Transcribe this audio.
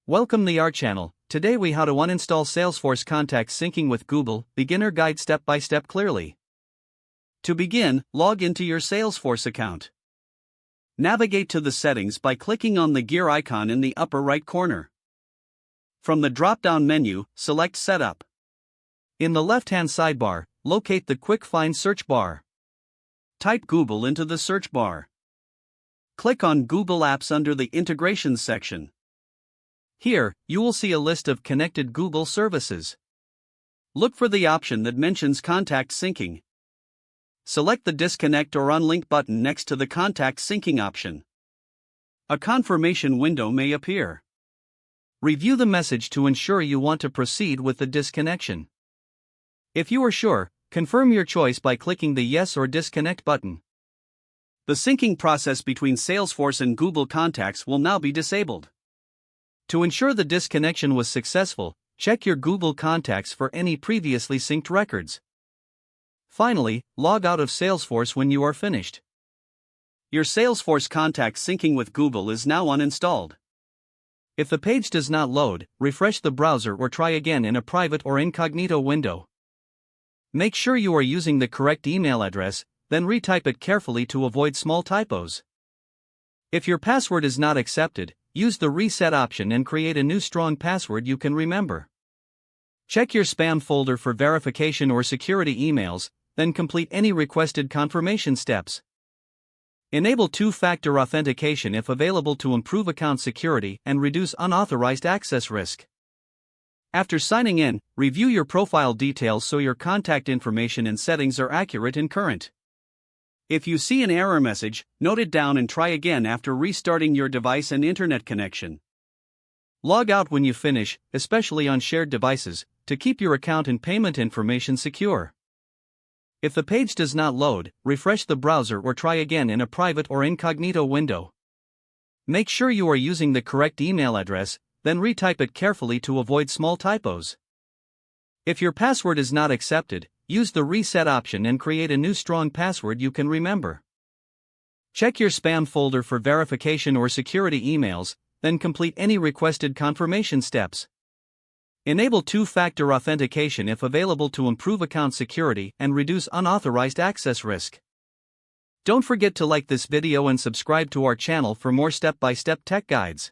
Welcome to our channel. Today we how to uninstall Salesforce Contact Syncing with Google, beginner guide step by step clearly. To begin, log into your Salesforce account. Navigate to the settings by clicking on the gear icon in the upper right corner. From the drop-down menu, select Setup. In the left-hand sidebar, locate the Quick Find search bar. Type Google into the search bar. Click on Google Apps under the Integrations section. Here, you will see a list of connected Google services. Look for the option that mentions Contact Syncing. Select the Disconnect or Unlink button next to the Contact Syncing option. A confirmation window may appear. Review the message to ensure you want to proceed with the disconnection. If you are sure, confirm your choice by clicking the Yes or Disconnect button. The syncing process between Salesforce and Google Contacts will now be disabled. To ensure the disconnection was successful, check your Google Contacts for any previously synced records. Finally, log out of Salesforce when you are finished. Your Salesforce Contact Syncing with Google is now uninstalled. If the page does not load, refresh the browser or try again in a private or incognito window. Make sure you are using the correct email address, then retype it carefully to avoid small typos. If your password is not accepted, use the reset option and create a new strong password you can remember. Check your spam folder for verification or security emails, then complete any requested confirmation steps. Enable two-factor authentication if available to improve account security and reduce unauthorized access risk. After signing in, review your profile details so your contact information and settings are accurate and current. If you see an error message, note it down and try again after restarting your device and internet connection. Log out when you finish, especially on shared devices, to keep your account and payment information secure. If the page does not load, refresh the browser or try again in a private or incognito window. Make sure you are using the correct email address, then retype it carefully to avoid small typos. If your password is not accepted, use the reset option and create a new strong password you can remember. Check your spam folder for verification or security emails, then complete any requested confirmation steps. Enable two-factor authentication if available to improve account security and reduce unauthorized access risk. Don't forget to like this video and subscribe to our channel for more step-by-step tech guides.